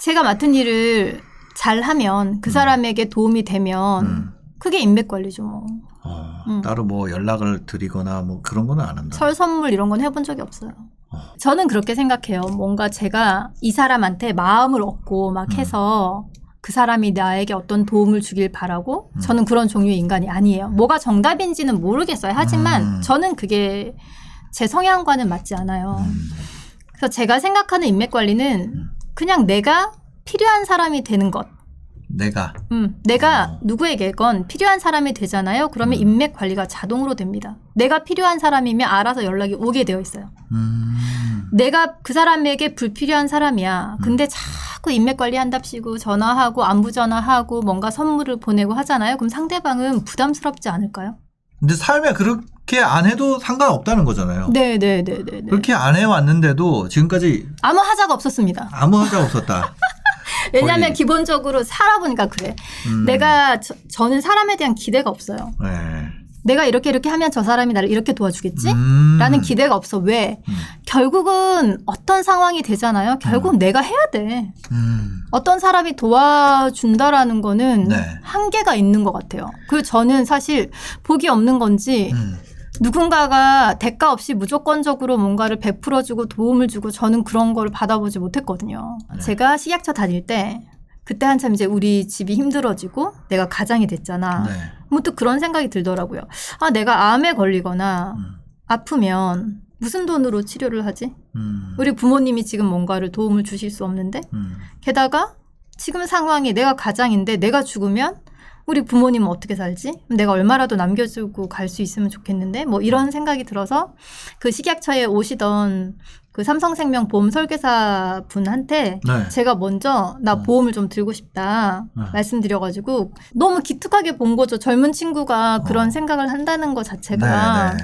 제가 맡은 일을 잘하면 그 사람에게 도움이 되면 그게 인맥 관리죠 뭐. 따로 뭐 연락을 드리거나 뭐 그런 거는 안 한다. 설 선물 이런 건 해본 적이 없어요. 저는 그렇게 생각해요. 뭔가 제가 이 사람한테 마음을 얻고 막 해서 그 사람이 나에게 어떤 도움을 주길 바라고 저는 그런 종류의 인간이 아니에요. 뭐가 정답인지는 모르겠어요. 하지만 저는 그게 제 성향과는 맞지 않아요. 그래서 제가 생각하는 인맥 관리는 그냥 내가 필요한 사람이 되는 것. 내가 누구에게건 필요한 사람이 되잖아요. 그러면 인맥 관리가 자동으로 됩니다. 내가 필요한 사람이면 알아서 연락이 오게 되어 있어요. 내가 그 사람에게 불필요한 사람이야. 근데 자꾸 인맥 관리한답시고 전화하고 안부 전화하고 뭔가 선물을 보내고 하잖아요. 그럼 상대방은 부담스럽지 않을까요? 근데 삶에 그렇게 안 해도 상관없다는 거잖아요. 네네네네. 그렇게 안 해왔는데도 지금까지 아무 하자가 없었습니다. 아무 하자가 없었다. 왜냐하면 기본적으로 살아보니까 그래. 저는 사람에 대한 기대가 없어요. 네. 내가 이렇게 하면 저 사람이 나를 이렇게 도와주겠지? 라는 기대가 없어. 왜? 결국은 어떤 상황이 되잖아요. 결국 내가 해야 돼. 어떤 사람이 도와준다라는 거는 한계가 있는 것 같아요. 그리고 저는 사실 복이 없는 건지 누군가가 대가 없이 무조건적으로 뭔가를 베풀어주고 도움을 주고 저는 그런 걸 받아보지 못했거든요. 제가 식약처 다닐 때 그때 한참 이제 우리 집이 힘들어지고 내가 가장이 됐잖아. 문득 그런 생각이 들더라고요. 아, 내가 암에 걸리거나 아프면 무슨 돈으로 치료를 하지? 우리 부모님이 지금 뭔가를 도움을 주실 수 없는데 게다가 지금 상황이 내가 가장인데 내가 죽으면 우리 부모님은 어떻게 살지? 내가 얼마라도 남겨주고 갈 수 있으면 좋겠는데 뭐 이런 생각이 들어서 그 식약처에 오시던 그 삼성생명 보험 설계사 분한테 제가 먼저 나 보험을 좀 들고 싶다 말씀드려가지고 너무 기특하게 본 거죠. 젊은 친구가 그런 생각을 한다는 것 자체가.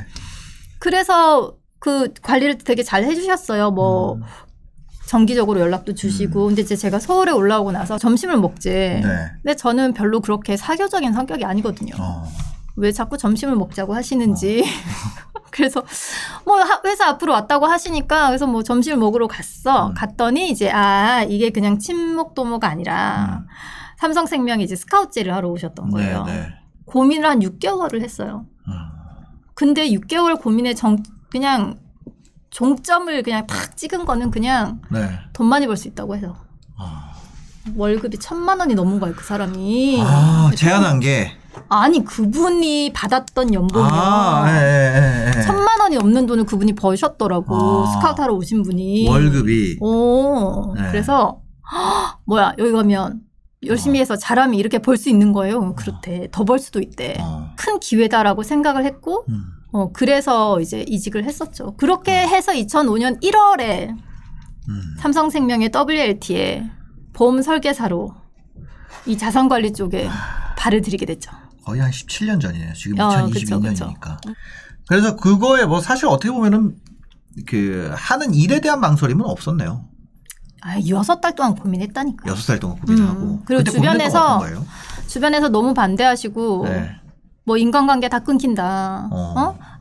그래서 그 관리를 되게 잘 해주셨어요. 뭐 정기적으로 연락도 주시고. 근데 이제 제가 서울에 올라오고 나서 점심을 먹지. 근데 저는 별로 그렇게 사교적인 성격이 아니거든요. 왜 자꾸 점심을 먹자고 하시는지. 그래서 뭐 회사 앞으로 왔다고 하시니까 그래서 뭐 점심을 먹으러 갔어. 갔더니 이제 이게 그냥 친목도모가 아니라 삼성생명이 이제 스카우트제를 하러 오셨던 거예요. 고민을 한 6개월을 했어요. 근데 6개월 고민에 그냥 종점을 그냥 탁 찍은 거는 그냥 돈 많이 벌 수 있다고 해서. 월급이 1,000만 원이 넘은 거예요, 그 사람이. 제안한 게. 아니, 그분이 받았던 연봉이요. 1,000만 원이 없는 돈을 그분이 버셨더라고. 스카우트 하러 오신 분이. 월급이. 그래서 뭐야, 여기 가면 열심히 해서 잘하면 이렇게 벌 수 있는 거예요. 그렇대. 더 벌 수도 있대. 큰 기회다라고 생각을 했고 그래서 이제 이직을 했었죠. 그렇게 해서 2005년 1월에 삼성생명의 WLT에 보험 설계사로 이 자산관리 쪽에 발을 들이게 됐죠. 거의 한 17년 전이네요. 지금 2022년이니까. 그래서 그거에 뭐 사실 어떻게 보면은 그 하는 일에 대한 망설임은 없었네요. 6달 동안 고민했다니까. 6달 동안 고민하고. 그리고 주변에서 너무 반대하시고 뭐 인간관계 다 끊긴다.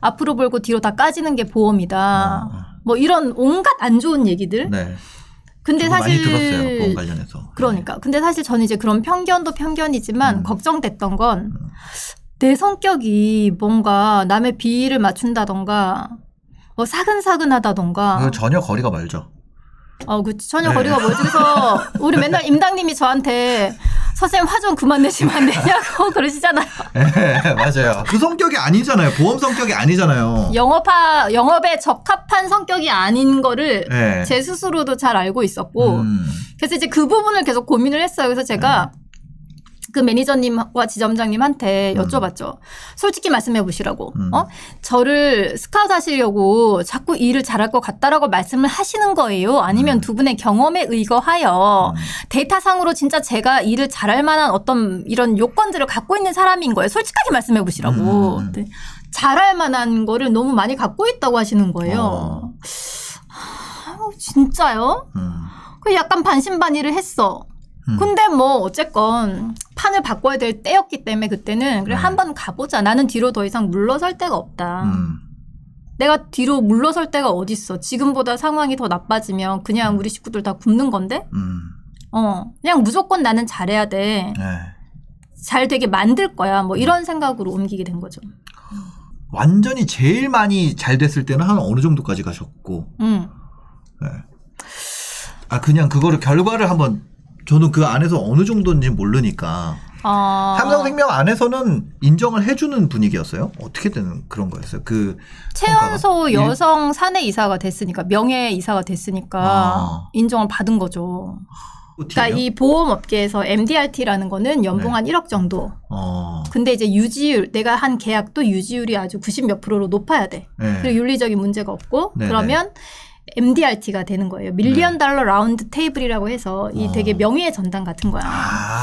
앞으로 벌고 뒤로 다 까지는 게 보험이다. 뭐 이런 온갖 안 좋은 얘기들. 근데 사실 많이 들었어요. 보험 관련해서. 그러니까. 근데 사실 저는 이제 그런 편견도 편견이지만 걱정됐던 건 내 성격이 뭔가 남의 비위를 맞춘다던가 뭐 사근사근하다던가. 전혀 거리가 멀죠. 전혀 거리가 멀지. 그래서 우리 맨날 임당님이 저한테 선생님 화 좀 그만 내시면 안 되냐고 그러시잖아요. 맞아요. 그 성격이 아니잖아요. 보험 성격이 아니잖아요. 영업에 적합한 성격이 아닌 거를 제 스스로도 잘 알고 있었고 그래서 이제 그 부분을 계속 고민을 했어요. 그래서 제가 그 매니저님과 지점장님한테 여쭤봤죠. 솔직히 말씀해 보시라고. 저를 스카우트 하시려고 자꾸 일을 잘할 것 같다라고 말씀을 하시는 거예요? 아니면 두 분의 경험에 의거하여 데이터상으로 진짜 제가 일을 잘할 만한 어떤 이런 요건들을 갖고 있는 사람인 거예요? 솔직하게 말씀해 보시라고. 잘할 만한 거를 너무 많이 갖고 있다고 하시는 거예요. 진짜요? 그 약간 반신반의를 했어. 근데 뭐 어쨌건 판을 바꿔야 될 때였기 때문에 그때는 그래 한번 가보자. 나는 뒤로 더 이상 물러설 데가 없다. 내가 뒤로 물러설 데가 어딨어. 지금보다 상황이 더 나빠지면 그냥 우리 식구들 다 굶는 건데 그냥 무조건 나는 잘해야 돼. 네. 잘 되게 만들 거야. 뭐 이런 생각으로 옮기게 된 거죠. 완전히 제일 많이 잘 됐을 때는 한 어느 정도까지 가셨고. 네. 아 그냥 그거를 결과를 한번 저는 그 안에서 어느 정도인지 모르니까. 삼성생명 안에서는 인정을 해주는 분위기였어요? 어떻게 되는 그런 거였어요? 그 최연소 여성 사내 이사가 됐으니까 명예 이사가 됐으니까 인정을 받은 거죠. 그러니까 이 보험업계에서 MDRT라는 거는 연봉 한 1억 정도. 근데 이제 유지율 내가 한 계약도 유지율이 아주 90 몇 %로 높아야 돼. 네. 그리고 윤리적인 문제가 없고 네네. 그러면 MDRT가 되는 거예요. 밀리언 달러 라운드 테이블이라고 해서 이 되게 명예의 전당 같은 거야.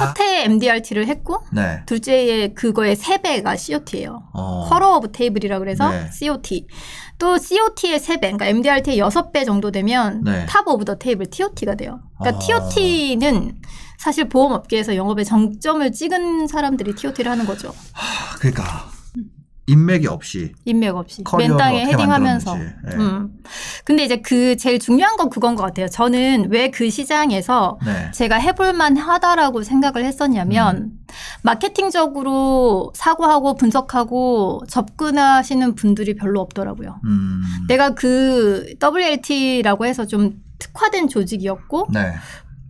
첫 해에 MDRT를 했고 네. 둘째에 그거의 3배가 COT예요. 쿼러 오브 테이블이라고 그래서 네. COT. 또 COT의 3배, 그러니까 MDRT의 6배 정도 되면 네. 탑 오브 더 테이블 TOT가 돼요. 그러니까 TOT는 사실 보험업계에서 영업의 정점을 찍은 사람들이 TOT를 하는 거죠. 그러니까 인맥이 없이. 인맥 없이. 맨 땅에 헤딩하면서. 네. 근데 이제 그 제일 중요한 건 그건 것 같아요. 저는 왜 그 시장에서 네. 제가 해볼만 하다라고 생각을 했었냐면 마케팅적으로 사고하고 분석하고 접근하시는 분들이 별로 없더라고요. 내가 그 WLT라고 해서 좀 특화된 조직이었고 네.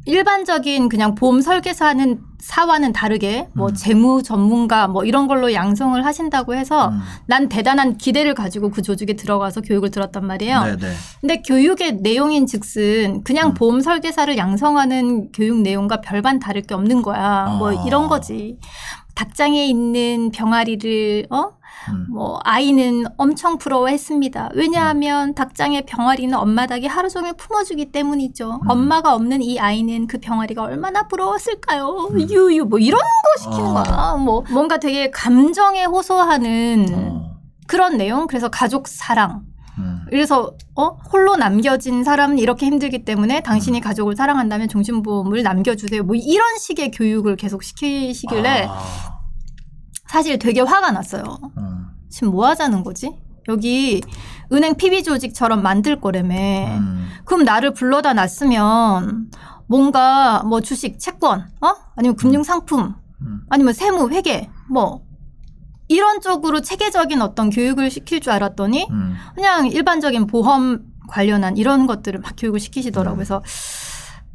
일반적인 그냥 보험 설계사는 사와는 다르게 뭐 재무 전문가 뭐 이런 걸로 양성을 하신다고 해서 난 대단한 기대를 가지고 그 조직에 들어가서 교육을 들었단 말이에요. 네네. 근데 교육의 내용인 즉슨 그냥 보험 설계사를 양성하는 교육 내용과 별반 다를 게 없는 거야. 뭐 이런 거지. 닭장에 있는 병아리를 뭐 아이는 엄청 부러워했습니다. 왜냐하면 닭장의 병아리는 엄마 닭이 하루 종일 품어주기 때문이죠. 엄마가 없는 이 아이는 그 병아리가 얼마나 부러웠을까요? 유유 뭐 이런 거 시키는 거야. 뭐 뭔가 되게 감정에 호소하는 그런 내용. 그래서 가족 사랑. 그래서 홀로 남겨진 사람은 이렇게 힘들기 때문에 당신이 가족을 사랑한다면 종신보험을 남겨주세요. 뭐 이런 식의 교육을 계속 시키시길래 사실 되게 화가 났어요. 지금 뭐 하자는 거지? 여기 은행 PB 조직처럼 만들 거라며. 그럼 나를 불러다 놨으면 뭔가 뭐 주식, 채권, 아니면 금융상품, 아니면 세무, 회계, 뭐 이런 쪽으로 체계적인 어떤 교육을 시킬 줄 알았더니 그냥 일반적인 보험 관련한 이런 것들을 막 교육을 시키시더라고요. 그래서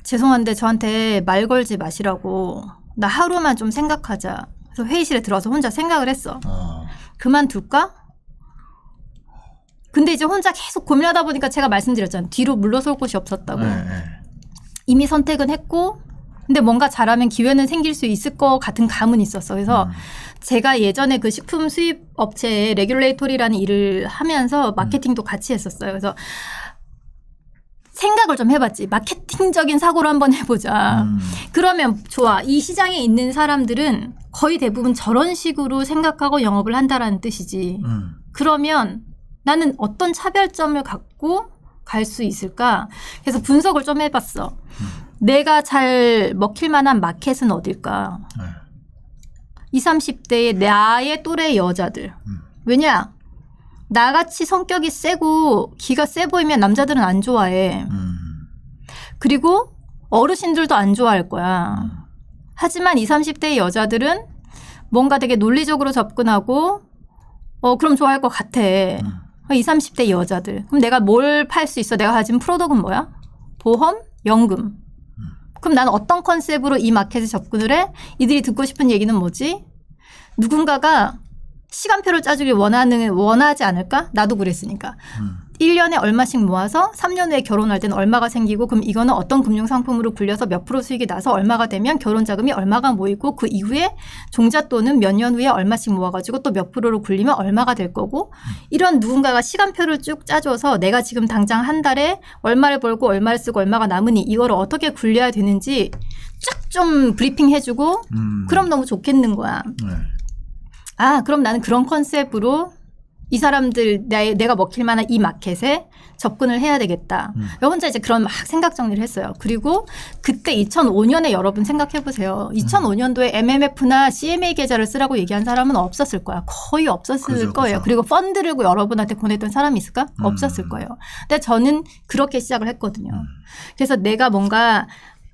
죄송한데 저한테 말 걸지 마시라고. 나 하루만 좀 생각하자. 그래서 회의실에 들어서 혼자 생각을 했어. 그만둘까? 근데 이제 혼자 계속 고민하다 보니까 제가 말씀드렸잖아요. 뒤로 물러설 곳이 없었다고. 이미 선택은 했고 근데 뭔가 잘하면 기회는 생길 수 있을 것 같은 감은 있었어. 그래서 제가 예전에 그 식품 수입 업체에 레귤레이토리라는 일을 하면서 마케팅도 같이 했었어요. 그래서 생각을 좀 해봤지. 마케팅적인 사고를 한번 해보자. 그러면 좋아. 이 시장에 있는 사람들은 거의 대부분 저런 식으로 생각하고 영업을 한다라는 뜻이지. 그러면 나는 어떤 차별점을 갖고 갈 수 있을까? 그래서 분석을 좀 해봤어. 내가 잘 먹힐 만한 마켓은 어딜까? 20, 30대의 나의 또래 여자들. 왜냐? 나같이 성격이 세고 기가 세 보이면 남자들은 안 좋아해. 그리고 어르신들도 안 좋아할 거야. 하지만 20, 30대의 여자들은 뭔가 되게 논리적으로 접근하고 그럼 좋아할 것 같아. 20, 30대 여자들. 그럼 내가 뭘 팔 수 있어? 내가 가진 프로덕트는 뭐야? 보험? 연금. 그럼 나는 어떤 컨셉으로 이 마켓에 접근을 해? 이들이 듣고 싶은 얘기는 뭐지? 누군가가 시간표를 짜주길 원하지 않을까? 나도 그랬으니까. 1년에 얼마씩 모아서 3년 후에 결혼할 때는 얼마가 생기고 그럼 이거는 어떤 금융상품으로 굴려서 몇 프로 수익이 나서 얼마가 되면 결혼자금이 얼마가 모이고 그 이후에 종잣돈은 몇 년 후에 얼마씩 모아가지고 또 몇 프로로 굴리면 얼마가 될 거고 이런 누군가가 시간표를 쭉 짜줘서 내가 지금 당장 한 달에 얼마를 벌고 얼마를 쓰고 얼마가 남으니 이거를 어떻게 굴려야 되는지 쫙 좀 브리핑 해주고 그럼 너무 좋겠는 거야. 그럼 나는 그런 컨셉으로 이 사람들 내가 먹힐 만한 이 마켓에 접근을 해야 되겠다. 혼자 이제 그런 막 생각 정리를 했어요. 그리고 그때 2005년에 여러분 생각해 보세요. 2005년도에 MMF나 CMA 계좌를 쓰라고 얘기한 사람은 없었을 거야. 거의 없었을 거예요. 그리고 펀드를 여러분한테 보냈던 사람이 있을까? 없었을 거예요. 근데 저는 그렇게 시작을 했거든요. 그래서 내가 뭔가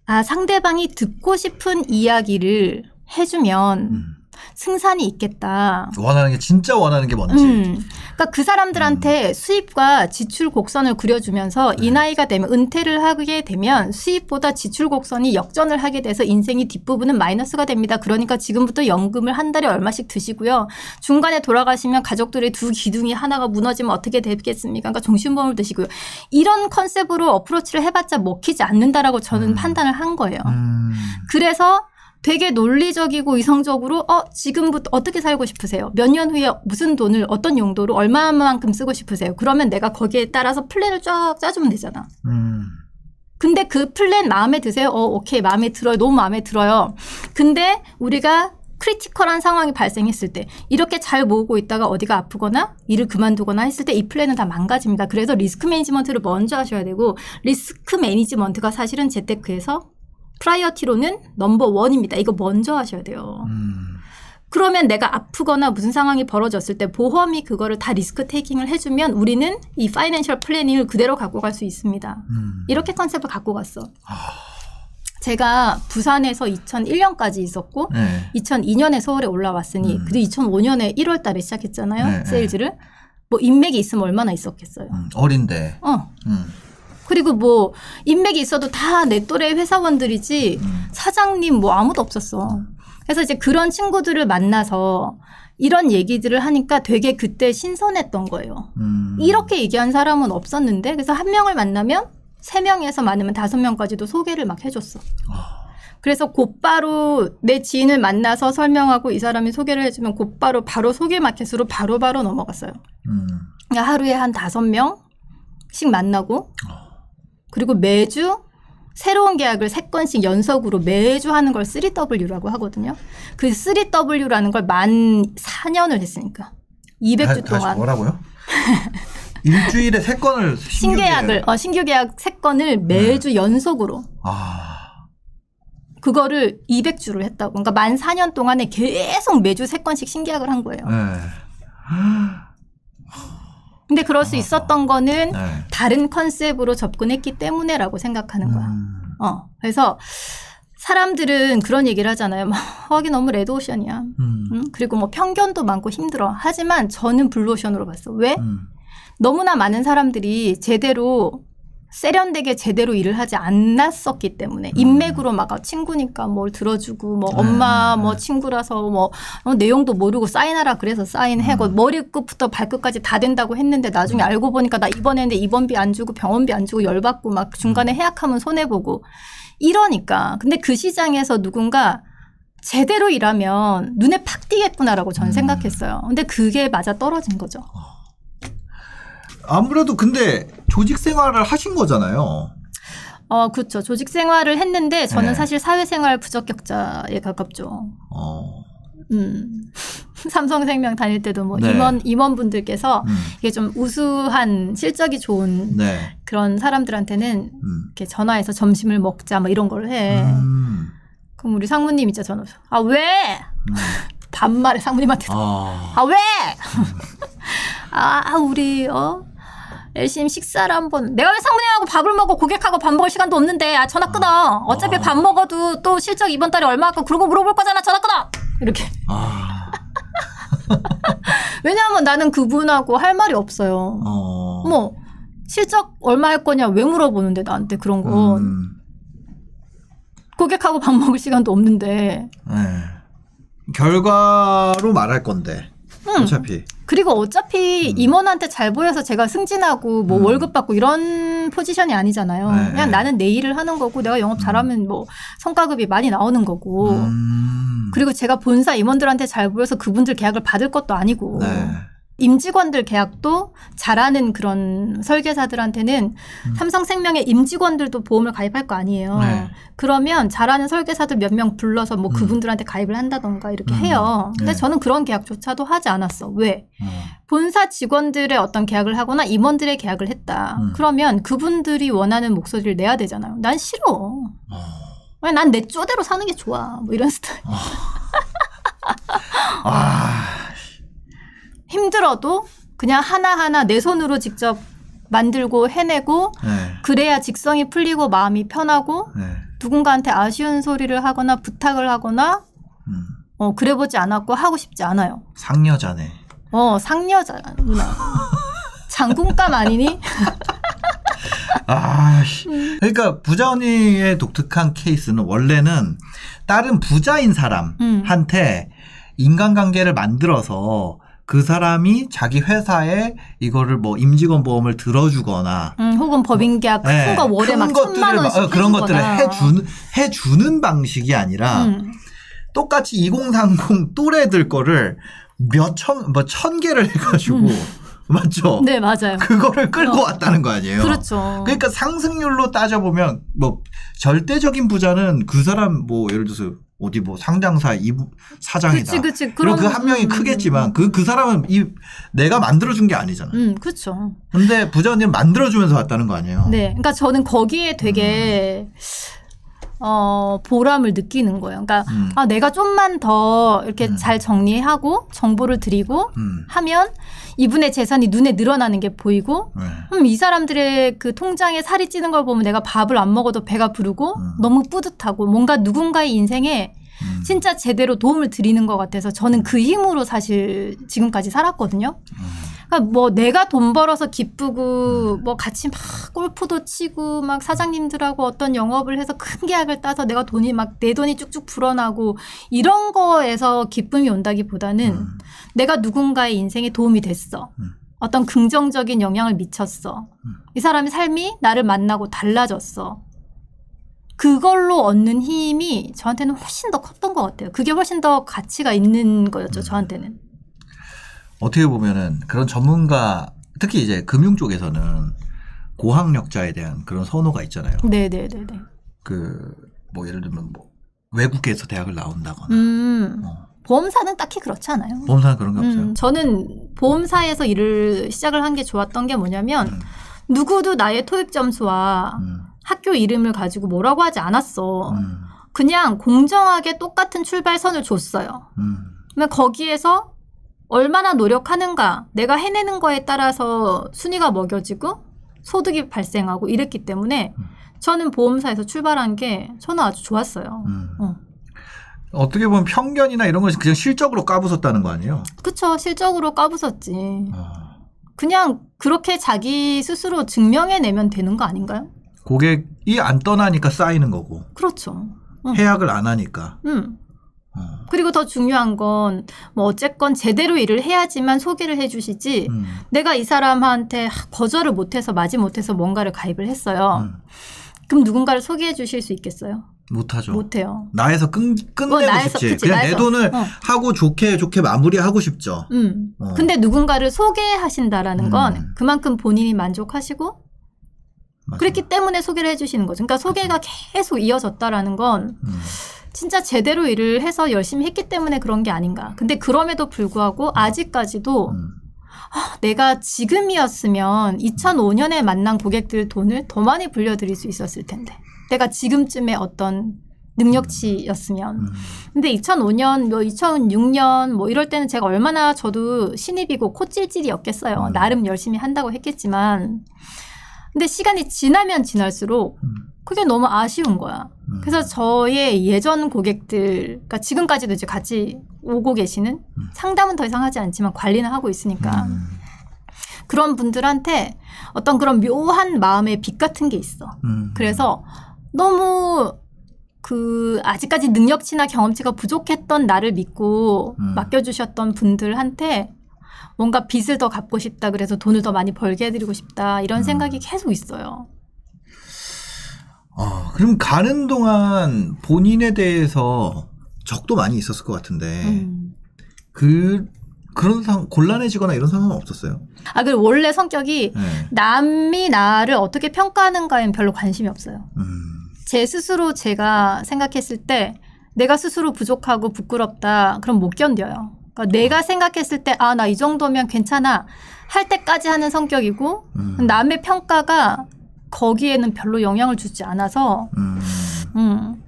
상대방이 듣고 싶은 이야기를 해주면 승산이 있겠다. 원하는 게 진짜 원하는 게 뭔지. 그러니까 그 사람들한테 수입과 지출 곡선을 그려주면서 이 나이가 되면 은퇴를 하게 되면 수입보다 지출 곡선이 역전을 하게 돼서 인생이 뒷부분은 마이너스가 됩니다. 그러니까 지금부터 연금을 한 달에 얼마씩 드시고요. 중간에 돌아가시면 가족들의 두 기둥이 하나가 무너지면 어떻게 되겠습니까? 그러니까 종신보험을 드시고요. 이런 컨셉으로 어프로치를 해봤자 먹히지 않는다라고 저는 판단을 한 거예요. 그래서 되게 논리적이고 이성적으로 지금부터 어떻게 살고 싶으세요? 몇 년 후에 무슨 돈을 어떤 용도로 얼마만큼 쓰고 싶으세요? 그러면 내가 거기에 따라서 플랜을 쫙 짜주면 되잖아. 근데 그 플랜 마음에 드세요? 오케이 마음에 들어요. 너무 마음에 들어요. 근데 우리가 크리티컬한 상황이 발생했을 때 이렇게 잘 모으고 있다가 어디가 아프거나 일을 그만두거나 했을 때 이 플랜은 다 망가집니다. 그래서 리스크 매니지먼트를 먼저 하셔야 되고 리스크 매니지먼트가 사실은 재테크에서 프라이어티로는 넘버 원입니다. 이거 먼저 하셔야 돼요. 그러면 내가 아프거나 무슨 상황이 벌어졌을 때 보험이 그거를 다 리스크 테이킹을 해주면 우리는 이 파이낸셜 플래닝을 그대로 갖고 갈 수 있습니다. 이렇게 컨셉을 갖고 갔어. 제가 부산에서 2001년까지 있었고 2002년에 서울에 올라왔으니 그래도 2005년에 1월 달에 시작했잖아요. 세일즈를. 뭐 인맥이 있으면 얼마나 있었겠어요. 어린데. 그리고 뭐 인맥이 있어도 다 내 또래 회사원들이지 사장님 뭐 아무도 없었어. 그래서 이제 그런 친구들을 만나서 이런 얘기들을 하니까 되게 그때 신선했던 거예요. 이렇게 얘기한 사람은 없었는데 그래서 한 명을 만나면 3명에서 많으면 5명까지도 소개를 막 해줬어. 그래서 곧바로 내 지인을 만나서 설명하고 이 사람이 소개를 해주면 곧바로 바로 소개 마켓으로 바로바로 넘어갔어요. 그러니까 하루에 한 5명씩 만나고 그리고 매주 새로운 계약을 3건씩 연속으로 매주 하는 걸 3W라고 하거든요. 그 3W라는 걸 만 4년을 했으니까. 200주 동안. 다시 뭐라고요? 일주일에 3건을 신규 계약 3건을 매주 연속으로. 그거를 200주를 했다고. 그러니까 만 4년 동안에 계속 매주 3건씩 신계약을 한 거예요. 근데 그럴 수 있었던 거는 다른 컨셉으로 접근했기 때문에라고 생각하는 거야. 그래서 사람들은 그런 얘기를 하잖아요. 하긴 너무 레드오션이야. 그리고 뭐 편견도 많고 힘들어. 하지만 저는 블루오션으로 봤어. 왜? 너무나 많은 사람들이 제대로 세련되게 제대로 일을 하지 않았었기 때문에 인맥으로 막 친구니까 뭘 들어주고 뭐 엄마 뭐 친구라서 뭐 내용도 모르고 사인하라 그래서 사인하고 머리끝부터 발끝까지 다 된다고 했는데 나중에 알고 보니까 나 입원했는데 입원비 안 주고 병원비 안 주고 열받고 막 중간에 해약하면 손해보고 이러니까. 근데 그 시장에서 누군가 제대로 일하면 눈에 팍 띄겠구나라고 저는 생각했어요. 근데 그게 맞아 떨어진 거죠. 아무래도 근데 조직 생활을 하신 거잖아요. 그렇죠. 조직 생활을 했는데 저는 사실 사회생활 부적격자에 가깝죠. 삼성생명 다닐 때도 뭐 임원분들께서 이게 좀 우수한 실적이 좋은 그런 사람들한테는 이렇게 전화해서 점심을 먹자 뭐 이런 걸 해. 그럼 우리 상무님 있죠. 전화. 왜? 반말에 상무님한테. 왜? 우리 열심히 식사를 한번. 내가 왜 상무님하고 밥을 먹고 고객하고 밥 먹을 시간도 없는데 전화 끊어. 어차피 밥 먹어도 또 실적 이번 달에 얼마 갖고 그러고 물어볼 거잖아. 전화 끊어. 이렇게. 왜냐하면 나는 그분하고 할 말이 없어요. 뭐 실적 얼마 할 거냐 왜 물어보는데 나한테 그런 건. 고객하고 밥 먹을 시간도 없는데. 결과로 말할 건데. 어차피. 그리고 어차피 임원한테 잘 보여서 제가 승진하고 뭐 월급 받고 이런 포지션이 아니잖아요. 그냥 나는 내 일을 하는 거고 내가 영업 잘하면 뭐 성과급이 많이 나오는 거고. 그리고 제가 본사 임원들한테 잘 보여서 그분들 계약을 받을 것도 아니고. 임직원들 계약도 잘하는 그런 설계사들한테는 삼성생명의 임직원들도 보험을 가입할 거 아니에요. 그러면 잘하는 설계사들 몇 명 불러서 뭐 그분들한테 가입을 한다던가 이렇게 해요. 근데 저는 그런 계약조차도 하지 않았어. 왜? 본사 직원들의 어떤 계약을 하거나 임원들의 계약을 했다. 그러면 그분들이 원하는 목소리를 내야 되잖아요. 난 싫어. 난 내 쪼대로 사는 게 좋아. 뭐 이런 스타일. 힘들어도 그냥 하나하나 내 손으로 직접 만들고 해내고 그래야 직성이 풀리고 마음이 편하고 누군가한테 아쉬운 소리를 하거나 부탁을 하거나 그래보지 않았고 하고 싶지 않아요. 상여자네. 상여자 누나. 장군감 아니니? 그러니까 부자 언니의 독특한 케이스는 원래는 다른 부자인 사람한테 인간관계를 만들어서 그 사람이 자기 회사에 이거를 뭐 임직원 보험을 들어주거나 혹은 법인계약 큰 거 월에 막 1,000만 원씩 그런 것들을 해주는 방식이 아니라 똑같이 2030 또래들 거를 천 개를 해가지고 맞죠? 네, 맞아요. 그거를 끌고 왔다는 거 아니에요? 그렇죠. 그러니까 상승률로 따져보면 뭐 절대적인 부자는 그 사람 뭐 예를 들어서 어디 뭐 상장사 사장이다. 그치. 그리고 그 한 명이 크겠지만 그 사람은 내가 만들어준 게 아니잖아. 그렇죠. 근데 부자 언니는 만들어주면서 왔다는 거 아니에요? 네. 그러니까 저는 거기에 되게 보람을 느끼는 거예요. 그러니까 내가 좀만 더 이렇게 잘 정리하고 정보를 드리고 하면 이분의 재산이 눈에 늘어나는 게 보이고 이 사람들의 그 통장에 살이 찌는 걸 보면 내가 밥을 안 먹어도 배가 부르고 너무 뿌듯하고 뭔가 누군가의 인생에 진짜 제대로 도움을 드리는 것 같아서 저는 그 힘으로 사실 지금까지 살았거든요. 그러니까 뭐 내가 돈 벌어서 기쁘고 뭐 같이 막 골프도 치고 막 사장님들하고 어떤 영업을 해서 큰 계약을 따서 내가 내 돈이 쭉쭉 불어나고 이런 거에서 기쁨이 온다기보다는 내가 누군가의 인생에 도움이 됐어. 어떤 긍정적인 영향을 미쳤어. 이 사람의 삶이 나를 만나고 달라졌어. 그걸로 얻는 힘이 저한테는 훨씬 더 컸던 것 같아요. 그게 훨씬 더 가치가 있는 거였죠. 저한테는. 어떻게 보면은 그런 전문가 특히 이제 금융 쪽에서는 고학력자에 대한 그런 선호가 있잖아요. 네네네. 뭐 예를 들면 뭐 외국에서 대학을 나온다거나. 보험사는 딱히 그렇지 않아요. 보험사는 그런 게 없어요. 저는 보험사에서 일을 시작을 한 게 좋았던 게 뭐냐면 누구도 나의 토익 점수와 학교 이름을 가지고 뭐라고 하지 않았어. 그냥 공정하게 똑같은 출발선을 줬어요. 그러면 거기에서 얼마나 노력하는가 내가 해내는 거에 따라서 순위가 먹여지고 소득이 발생하고 이랬기 때문에 저는 보험사에서 출발한 게 저는 아주 좋았어요. 어떻게 보면 편견이나 이런 것이 그냥 실적으로 까부쉈다는 거 아니에요? 그렇죠. 실적으로 까부쉈지. 그냥 그렇게 자기 스스로 증명해내면 되는 거 아닌가요? 고객이 안 떠나니까 쌓이는 거고. 그렇죠. 해약을 안 하니까. 그리고 더 중요한 건 뭐 어쨌건 제대로 일을 해야지만 소개를 해 주시지 내가 이 사람한테 거절을 못해서 마지못해서 뭔가를 가입을 했어요. 그럼 누군가를 소개해 주실 수 있겠어요? 못하죠. 못해요. 나에서 끝내고 싶지. 그냥 내 돈을 하고 좋게 마무리하고 싶죠. 근데 누군가를 소개하신다라는 건 그만큼 본인이 만족하시고 맞아요. 그랬기 때문에 소개를 해 주시는 거죠. 그러니까 소개가 계속 이어졌다라는 건 진짜 제대로 일을 해서 열심히 했기 때문에 그런 게 아닌가. 근데 그럼에도 불구하고 아직까지도 내가 지금이었으면 2005년에 만난 고객들 돈을 더 많이 불려드릴 수 있었을 텐데. 내가 지금쯤에 어떤 능력치였으면. 근데 2005년, 2006년 이럴 때는 제가 얼마나 저도 신입이고 콧질질이었겠어요. 나름 열심히 한다고 했겠지만. 근데 시간이 지나면 지날수록 그게 너무 아쉬운 거야. 그래서 저의 예전 고객들, 그러니까 지금까지도 이제 같이 오고 계시는 상담은 더 이상 하지 않지만 관리는 하고 있으니까 그런 분들한테 어떤 그런 묘한 마음의 빚 같은 게 있어. 그래서 너무 아직까지 능력치나 경험치가 부족했던 나를 믿고 맡겨주셨던 분들한테 뭔가 빚을 더 갚고 싶다. 그래서 돈을 더 많이 벌게 해드리고 싶다. 이런 생각이 계속 있어요. 그럼 가는 동안 본인에 대해서 적도 많이 있었을 것 같은데 그런 곤란해지거나 이런 상황은 없었어요? 그리고 원래 성격이 남이 나를 어떻게 평가하는가에는 별로 관심이 없어요. 제 스스로 제가 생각했을 때 내가 스스로 부족하고 부끄럽다. 그럼 못 견뎌요. 그러니까 내가 생각했을 때 나 이 정도면 괜찮아 할 때까지 하는 성격이고 남의 평가가 거기에는 별로 영향을 주지 않아서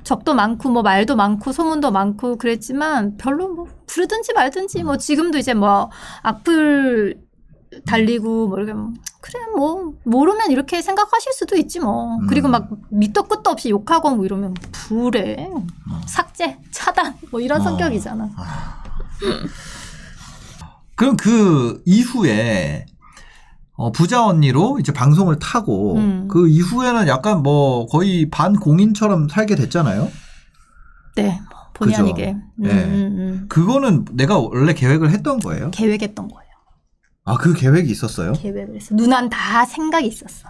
적도 많고 뭐 말도 많고 소문도 많고 그랬지만 별로 뭐 부르든지 말든지 뭐 지금도 이제 뭐 악플 달리고 뭐 이렇게 그래 뭐 모르면 이렇게 생각하실 수도 있지 뭐. 그리고 막 밑도 끝도 없이 욕하고 뭐 이러면 불에 삭제, 차단 뭐 이런 성격이잖아. 그럼 그 이후에 부자 언니로 이제 방송을 타고 그 이후에는 약간 뭐 거의 반공인처럼 살게 됐잖아요. 네. 본의 아니게. 그거는 내가 원래 계획을 했던 거예요? 계획했던 거예요. 아, 그 계획이 있었어요? 계획을 했어. 누난 다 생각이 있었어.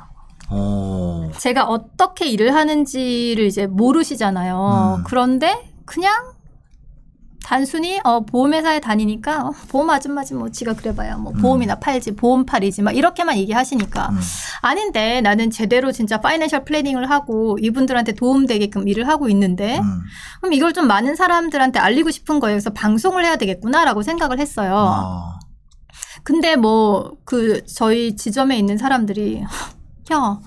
제가 어떻게 일을 하는지를 이제 모르시잖아요. 그런데 그냥 단순히 보험회사에 다니니까 보험 아줌마지 뭐 지가 그래봐야 뭐 보험이나 팔지 보험 팔이지 막 이렇게만 얘기하시니까 아닌데 나는 제대로 진짜 파이낸셜 플래닝을 하고 이분들한테 도움되게끔 일을 하고 있는데 그럼 이걸 좀 많은 사람들한테 알리고 싶은 거예요. 그래서 방송을 해야 되겠구나라고 생각을 했어요. 근데 뭐 저희 지점에 있는 사람들이 야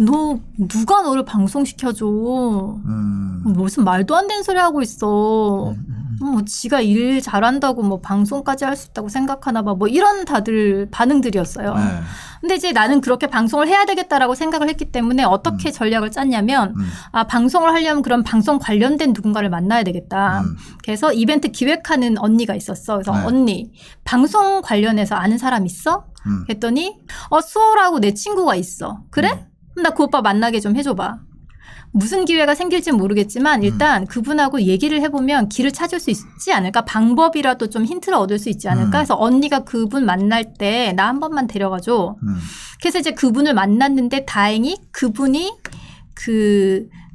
너 누가 너를 방송시켜줘. 무슨 말도 안 되는 소리 하고 있어. 뭐 지가 일 잘한다고 뭐 방송까지 할 수 있다고 생각하나 봐. 뭐 이런 다들 반응들이었어요. 근데 이제 나는 그렇게 방송을 해야 되겠다라고 생각을 했기 때문에 어떻게 전략을 짰냐면 방송을 하려면 그런 방송 관련된 누군가를 만나야 되겠다. 그래서 이벤트 기획하는 언니가 있었어. 그래서 언니 방송 관련해서 아는 사람 있어? 그랬더니 수호라고 내 친구가 있어. 그래? 그럼 나 그 오빠 만나게 좀 해줘봐. 무슨 기회가 생길지는 모르겠지만 일단 그분하고 얘기를 해보면 길을 찾을 수 있지 않을까? 방법이라도 좀 힌트를 얻을 수 있지 않을까? 그래서 언니가 그분 만날 때 나 한 번만 데려가줘. 그래서 이제 그분을 만났는데 다행히 그분이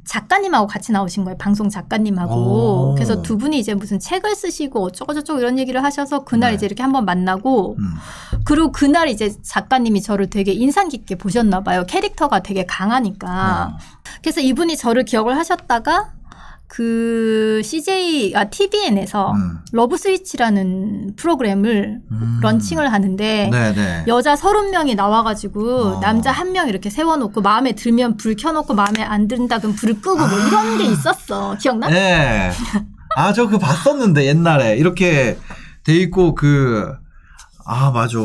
작가님하고 같이 나오신 거예요. 방송 작가님하고. 그래서 두 분이 이제 무슨 책을 쓰시고 어쩌고저쩌고 이런 얘기를 하셔서 그날 이제 이렇게 한번 만나고 그리고 그날 이제 작가님이 저를 되게 인상 깊게 보셨나 봐요. 캐릭터가 되게 강하니까. 그래서 이분이 저를 기억을 하셨다가 TVN에서 러브 스위치라는 프로그램을 런칭을 하는데 네네. 여자 30명이 나와가지고 남자 1명 이렇게 세워놓고 마음에 들면 불 켜놓고 마음에 안 든다 그럼 불을 끄고 뭐 이런 게 있었어. 기억나? 네. 저 그거 봤었는데 옛날에 이렇게 돼 있고 맞아.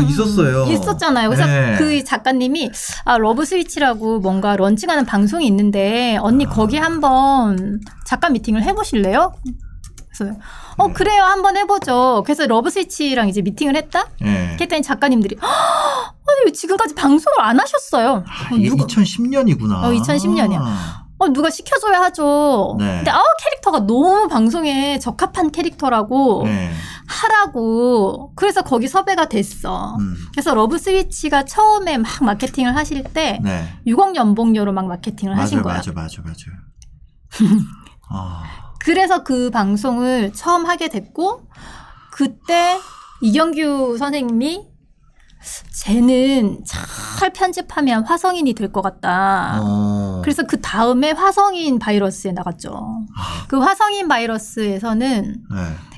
있었어요. 있었잖아요. 그래서 그 작가님이 러브 스위치라고 뭔가 런칭하는 방송이 있는데 언니 거기 한번 작가 미팅을 해보실래요? 그래서 그래요. 한번 해보죠. 그래서 러브 스위치랑 이제 미팅을 했다? 그랬더니 작가님들이 아니 지금까지 방송을 안 하셨어요. 이게 2010년이구나. 2010년이야. 누가 시켜줘야 하죠. 근데 캐릭터가 너무 방송에 적합한 캐릭터라고 하라고. 그래서 거기 섭외가 됐어. 그래서 러브 스위치가 처음에 막 마케팅을 하실 때 6억 연봉료로 막 마케팅을 하신 거야. 맞아. 그래서 그 방송을 처음 하게 됐고 그때 이경규 선생님이 쟤는 잘 편집하면 화성인이 될 것 같다. 그래서 그 다음에 화성인 바이러스에 나갔죠. 그 화성인 바이러스에서는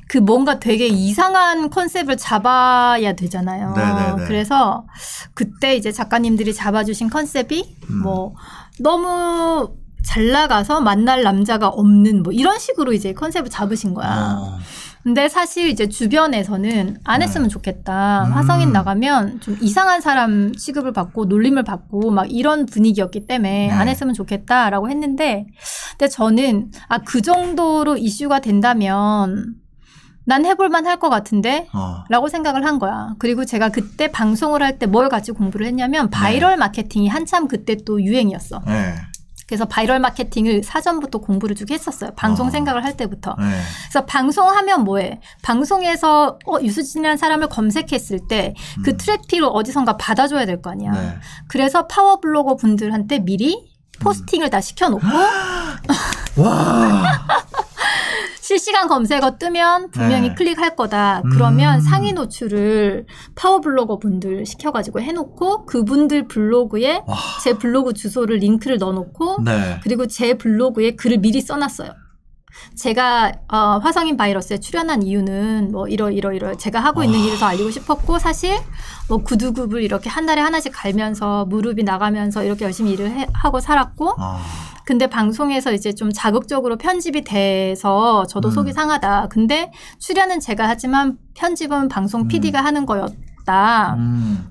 그 뭔가 되게 이상한 컨셉을 잡아야 되잖아요. 네네네. 그래서 그때 이제 작가님들이 잡아주신 컨셉이 뭐 너무 잘 나가서 만날 남자가 없는 뭐 이런 식으로 이제 컨셉을 잡으신 거야. 근데 사실 이제 주변에서는 안 했으면 좋겠다. 화성인 나가면 좀 이상한 사람 취급을 받고 놀림을 받고 막 이런 분위기였기 때문에 안 했으면 좋겠다라고 했는데 근데 저는 그 정도로 이슈가 된다면 난 해볼만 할 것 같은데 라고 생각을 한 거야. 그리고 제가 그때 방송을 할 때 뭘 같이 공부를 했냐면 바이럴 마케팅이 한참 그때 또 유행이었어. 그래서 바이럴 마케팅을 사전부터 공부를 쭉 했었어요. 방송 생각을 할 때부터. 그래서 방송하면 뭐해? 방송에서 유수진이라는 사람을 검색했을 때 그 트래픽을 어디선가 받아줘야 될 거 아니야. 그래서 파워블로거 분들한테 미리 포스팅을 다 시켜놓고 와. 실시간 검색어 뜨면 분명히 클릭할 거다. 그러면 상위 노출을 파워블로거 분들 시켜가지고 해놓고 그분들 블로그에 제 블로그 주소를 링크를 넣어놓고 그리고 제 블로그에 글을 미리 써놨어요. 제가 화성인 바이러스에 출연한 이유는 뭐 이러 제가 하고 있는 일을 더 알리고 싶었고 사실 뭐 구두굽을 이렇게 한 달에 하나씩 갈면서 무릎이 나가면서 이렇게 열심히 일을 하고 살았고 근데 방송에서 이제 좀 자극적으로 편집이 돼서 저도 속이 상하다. 근데 출연은 제가 하지만 편집은 방송 PD가 하는 거였고 싶다.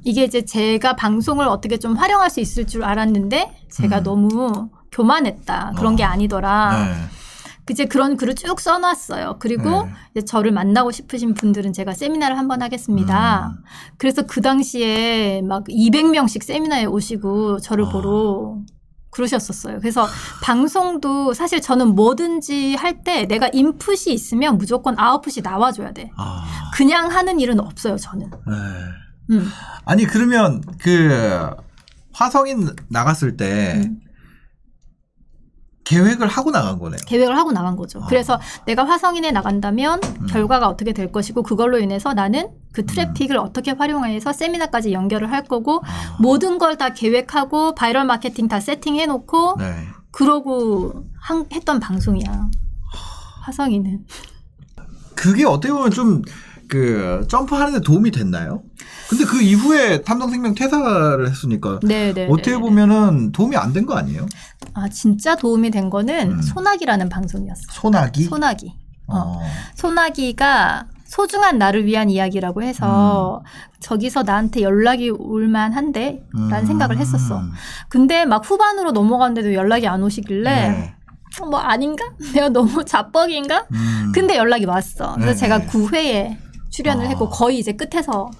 이게 이제 제가 방송을 어떻게 좀 활용할 수 있을 줄 알았는데 제가 너무 교만했다. 그런 게 아니더라. 네. 이제 그런 글을 쭉 써놨어요. 그리고 이제 저를 만나고 싶으신 분들은 제가 세미나를 한번 하겠습니다. 그래서 그 당시에 막 200명씩 세미나에 오시고 저를 보러 그러셨었어요. 그래서 방송도 사실 저는 뭐든지 할 때 내가 인풋이 있으면 무조건 아웃풋이 나와줘야 돼. 그냥 하는 일은 없어요, 저는. 네. 아니 그러면 그 화성인 나갔을 때 계획을 하고 나간 거네요. 계획을 하고 나간 거죠. 그래서 내가 화성인에 나간다면 결과가 어떻게 될 것이고 그걸로 인해서 나는 그 트래픽을 어떻게 활용해서 세미나까지 연결을 할 거고 모든 걸 다 계획하고 바이럴 마케팅 다 세팅해놓고 네. 그러고 했던 방송이야. 화성인은. 그게 어떻게 보면 좀 그 점프하는 데 도움이 됐나요? 근데 그 이후에 삼성생명 퇴사를 했으니까 네네. 어떻게 보면은 도움이 안 된 거 아니에요? 아 진짜 도움이 된 거는 소나기라는 방송이었어. 소나기? 소나기. 소나기가 소중한 나를 위한 이야기라고 해서 저기서 나한테 연락이 올만한데 라는 생각을 했었어. 근데 막 후반으로 넘어갔는데도 연락이 안 오시길래 뭐 아닌가? 내가 너무 자뻑인가? 근데 연락이 왔어. 그래서 제가 9회에 출연을 했고 거의 이제 끝에서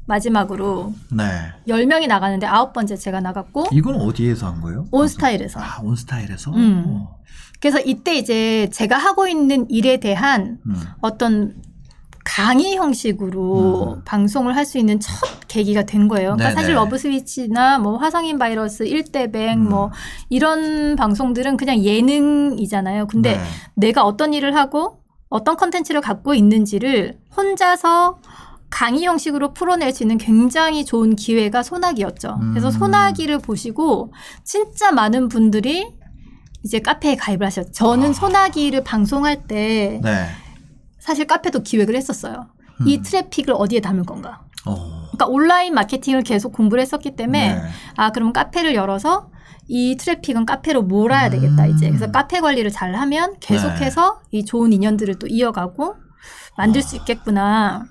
마지막으로 10명이 나가는데 9번째 제가 나갔고 이건 어디에서 한 거예요? 온스타일에서. 아, 온스타일에서? 그래서 이때 이제 제가 하고 있는 일에 대한 어떤 강의 형식으로 방송을 할 수 있는 첫 계기가 된 거예요. 그러니까 사실 러브스위치나 뭐 화성인 바이러스, 1대백 뭐 이런 방송들은 그냥 예능이잖아요. 근데 내가 어떤 일을 하고 어떤 컨텐츠를 갖고 있는지를 혼자서 강의 형식으로 풀어낼 수 있는 굉장히 좋은 기회가 소나기였죠. 그래서 소나기를 보시고 진짜 많은 분들이 이제 카페에 가입을 하셨죠. 저는 소나기를 방송할 때 사실 카페도 기획을 했었어요. 이 트래픽을 어디에 담을 건가. 그러니까 온라인 마케팅을 계속 공부를 했었기 때문에 아 그럼 카페를 열어서 이 트래픽은 카페로 몰아야 되겠다 이제. 그래서 카페 관리를 잘 하면 계속해서 이 좋은 인연들을 또 이어가고 만들 수 있겠구나.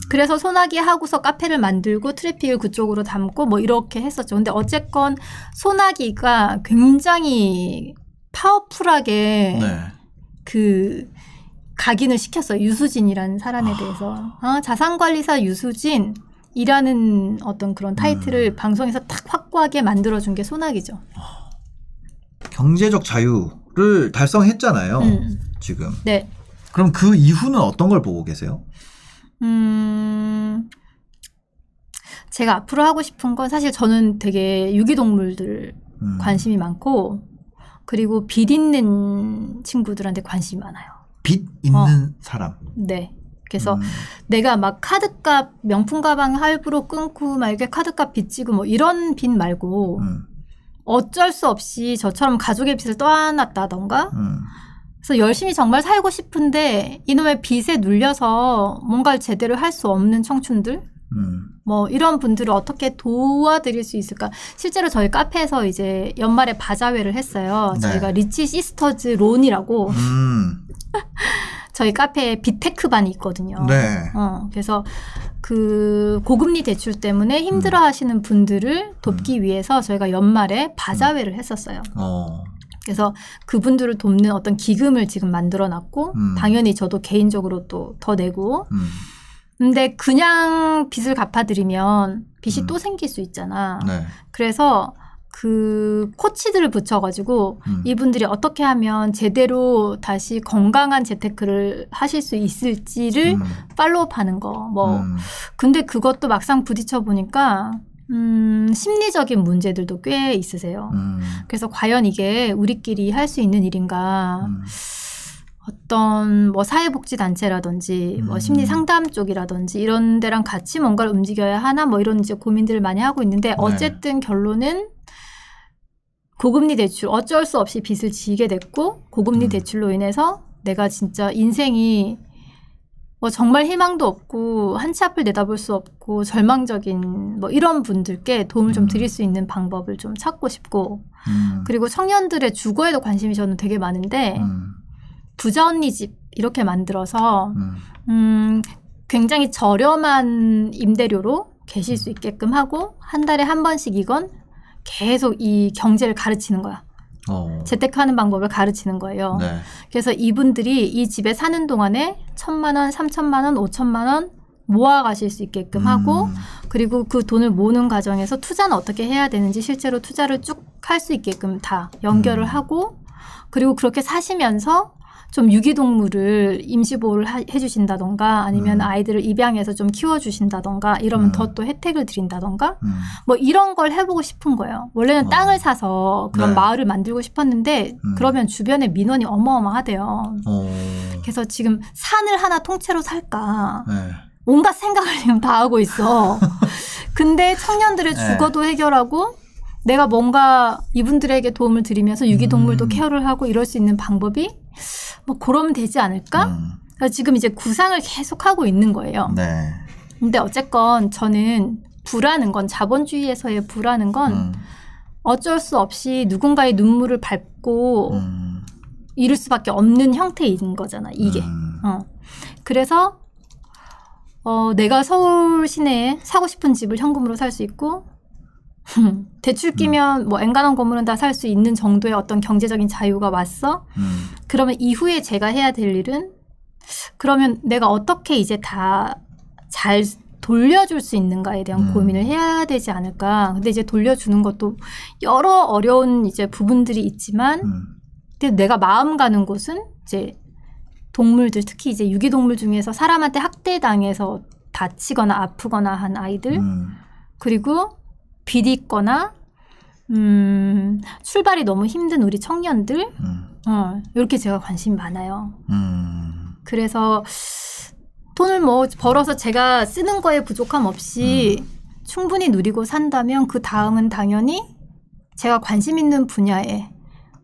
그래서 소나기 하고서 카페를 만들고 트래픽을 그쪽으로 담고 뭐 이렇게 했었죠. 근데 어쨌건 소나기가 굉장히 파워풀하게 그 각인을 시켰어요. 유수진이라는 사람에 대해서. 자산관리사 유수진이라는 어떤 그런 타이틀을 방송에서 딱 확고하게 만들어준 게 소나기죠. 경제적 자유를 달성했잖아요. 지금. 네. 그럼 그 이후는 어떤 걸 보고 계세요? 제가 앞으로 하고 싶은 건 사실 저는 되게 유기동물들 관심이 많고 그리고 빚 있는 친구들한테 관심이 많아요. 빚 있는 사람? 네. 그래서 내가 막 카드값 명품 가방 할부로 끊고 막 이렇게 카드값 빚지고 뭐 이런 빚 말고 어쩔 수 없이 저처럼 가족의 빚을 떠안았다던가 그래서 열심히 정말 살고 싶은데 이놈의 빚에 눌려서 뭔가를 제대로 할 수 없는 청춘들 뭐 이런 분들을 어떻게 도와드릴 수 있을까. 실제로 저희 카페에서 이제 연말에 바자회를 했어요. 저희가 리치 시스터즈 론이라고 저희 카페에 빅테크반이 있거든요. 그래서 그 고금리 대출 때문에 힘들어 하시는 분들을 돕기 위해서 저희가 연말에 바자회를 했었어요. 그래서 그분들을 돕는 어떤 기금을 지금 만들어 놨고 당연히 저도 개인적으로 또 더 내고 근데 그냥 빚을 갚아드리면 빚이 또 생길 수 있잖아. 그래서 그 코치들을 붙여가지고 이분들이 어떻게 하면 제대로 다시 건강한 재테크를 하실 수 있을지를 팔로우하는 거. 뭐 근데 그것도 막상 부딪혀 보니까 심리적인 문제들도 꽤 있으세요. 그래서 과연 이게 우리끼리 할 수 있는 일인가. 어떤 뭐 사회복지단체라든지 뭐 심리상담 쪽이라든지 이런 데랑 같이 뭔가를 움직여야 하나 뭐 이런 이제 고민들을 많이 하고 있는데 어쨌든 결론은 고금리 대출 어쩔 수 없이 빚을 지게 됐고 고금리 대출로 인해서 내가 진짜 인생이 뭐 정말 희망도 없고 한 치 앞을 내다볼 수 없고 절망적인 뭐 이런 분들께 도움을 좀 드릴 수 있는 방법을 좀 찾고 싶고 그리고 청년들의 주거에도 관심이 저는 되게 많은데 부자 언니 집 이렇게 만들어서 굉장히 저렴한 임대료로 계실 수 있게끔 하고 한 달에 한 번씩이건 계속 이 경제를 가르치는 거야. 재테크하는 방법을 가르치는 거예요. 네. 그래서 이분들이 이 집에 사는 동안에 1,000만 원, 3,000만 원, 5,000만 원 모아 가실 수 있게끔 하고 그리고 그 돈을 모으는 과정에서 투자는 어떻게 해야 되는지 실제로 투자를 쭉 할 수 있게끔 다 연결을 하고 그리고 그렇게 사시면서 좀 유기동물을 임시보호를 해주신다던가 아니면 아이들을 입양해서 좀 키워주신다던가 이러면 더 또 혜택을 드린다던가 뭐 이런 걸 해보고 싶은 거예요. 원래는 땅을 사서 그런 네. 마을을 만들고 싶었는데 그러면 주변에 민원이 어마어마하대요. 그래서 지금 산을 하나 통째로 살까 네. 온갖 생각을 지금 다 하고 있어. 근데 청년들의 주거도 해결하고 내가 뭔가 이분들에게 도움을 드리면서 유기동물도 케어를 하고 이럴 수 있는 방법이 뭐 그러면 되지 않을까? 그래서 지금 이제 구상을 계속 하고 있는 거예요. 네. 근데 어쨌건 저는 부라는 건 자본주의에서의 부라는 건 어쩔 수 없이 누군가의 눈물을 밟고 이룰 수밖에 없는 형태인 거잖아. 이게. 그래서 내가 서울 시내에 사고 싶은 집을 현금으로 살 수 있고 대출 끼면 뭐 엔간한 건물은 다 살 수 있는 정도의 어떤 경제적인 자유가 왔어. 그러면 이후에 제가 해야 될 일은 그러면 내가 어떻게 이제 다 잘 돌려줄 수 있는가에 대한 고민을 해야 되지 않을까. 근데 이제 돌려주는 것도 여러 어려운 이제 부분들이 있지만 근데 내가 마음 가는 곳은 이제 동물들 특히 이제 유기동물 중에서 사람한테 학대당해서 다치거나 아프거나 한 아이들 그리고 빚이 있거나 출발이 너무 힘든 우리 청년들 이렇게 제가 관심이 많아요. 그래서 돈을 뭐 벌어서 제가 쓰는 거에 부족함 없이 충분히 누리고 산다면 그 다음은 당연히 제가 관심 있는 분야에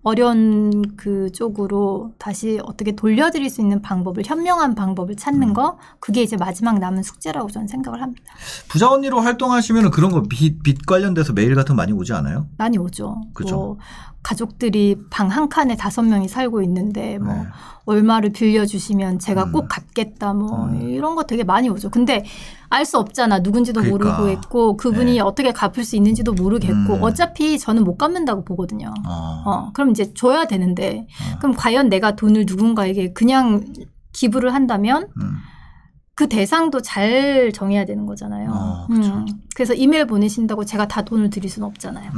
어려운 그 쪽으로 다시 어떻게 돌려드릴 수 있는 방법을 현명한 방법을 찾는 거 그게 이제 마지막 남은 숙제라고 저는 생각을 합니다. 부자 언니로 활동하시면 그런 거 빚 관련돼서 메일 같은 거 많이 오지 않아요? 많이 오죠. 그죠. 뭐 가족들이 방 한 칸에 5명이 살고 있는데 뭐 네. 얼마를 빌려주시면 제가 꼭 갚겠다 뭐 이런 거 되게 많이 오죠. 근데 알 수 없잖아. 누군지도 그러니까. 모르고 있고 그분이 네. 어떻게 갚을 수 있는지도 모르겠고 어차피 저는 못 갚는다고 보거든요. 그럼 이제 줘야 되는데 그럼 과연 내가 돈을 누군가에게 그냥 기부를 한다면 그 대상도 잘 정해야 되는 거잖아요. 그렇죠. 그래서 이메일 보내신다고 제가 다 돈을 드릴 수는 없잖아요.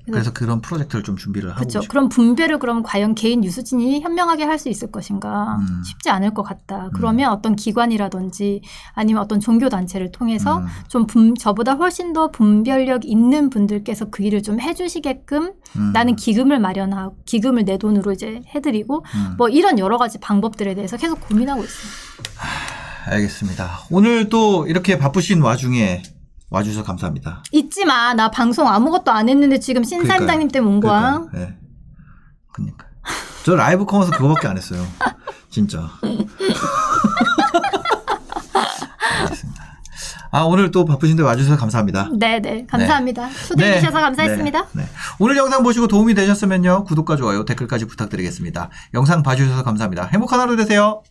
그래서 그런 프로젝트를 좀 준비를 하고 그렇죠. 그럼 분배를 그럼 과연 개인 유수진이 현명하게 할 수 있을 것인가 쉽지 않을 것 같다. 그러면 어떤 기관이라든지 아니면 어떤 종교단체를 통해서 좀 저보다 훨씬 더 분별력 있는 분들께서 그 일을 좀 해주시게끔 나는 기금을 마련하고 기금을 내 돈으로 이제 해드리고 뭐 이런 여러 가지 방법들에 대해서 계속 고민하고 있습니다. 알겠습니다. 오늘 또 이렇게 바쁘신 와중에 와주셔서 감사합니다. 잊지 마. 나 방송 아무것도 안 했는데 지금 신사임당님 때문에 온 거야. 네. 그러니까. 저 라이브 커머스 그거밖에 안 했어요. 진짜. 알겠습니다. 오늘 또 바쁘신데 와주셔서 감사합니다. 네네. 감사합니다. 네. 초대해 주셔서 감사했습니다. 네. 오늘 영상 보시고 도움이 되셨으면요. 구독과 좋아요, 댓글까지 부탁드리겠습니다. 영상 봐주셔서 감사합니다. 행복한 하루 되세요.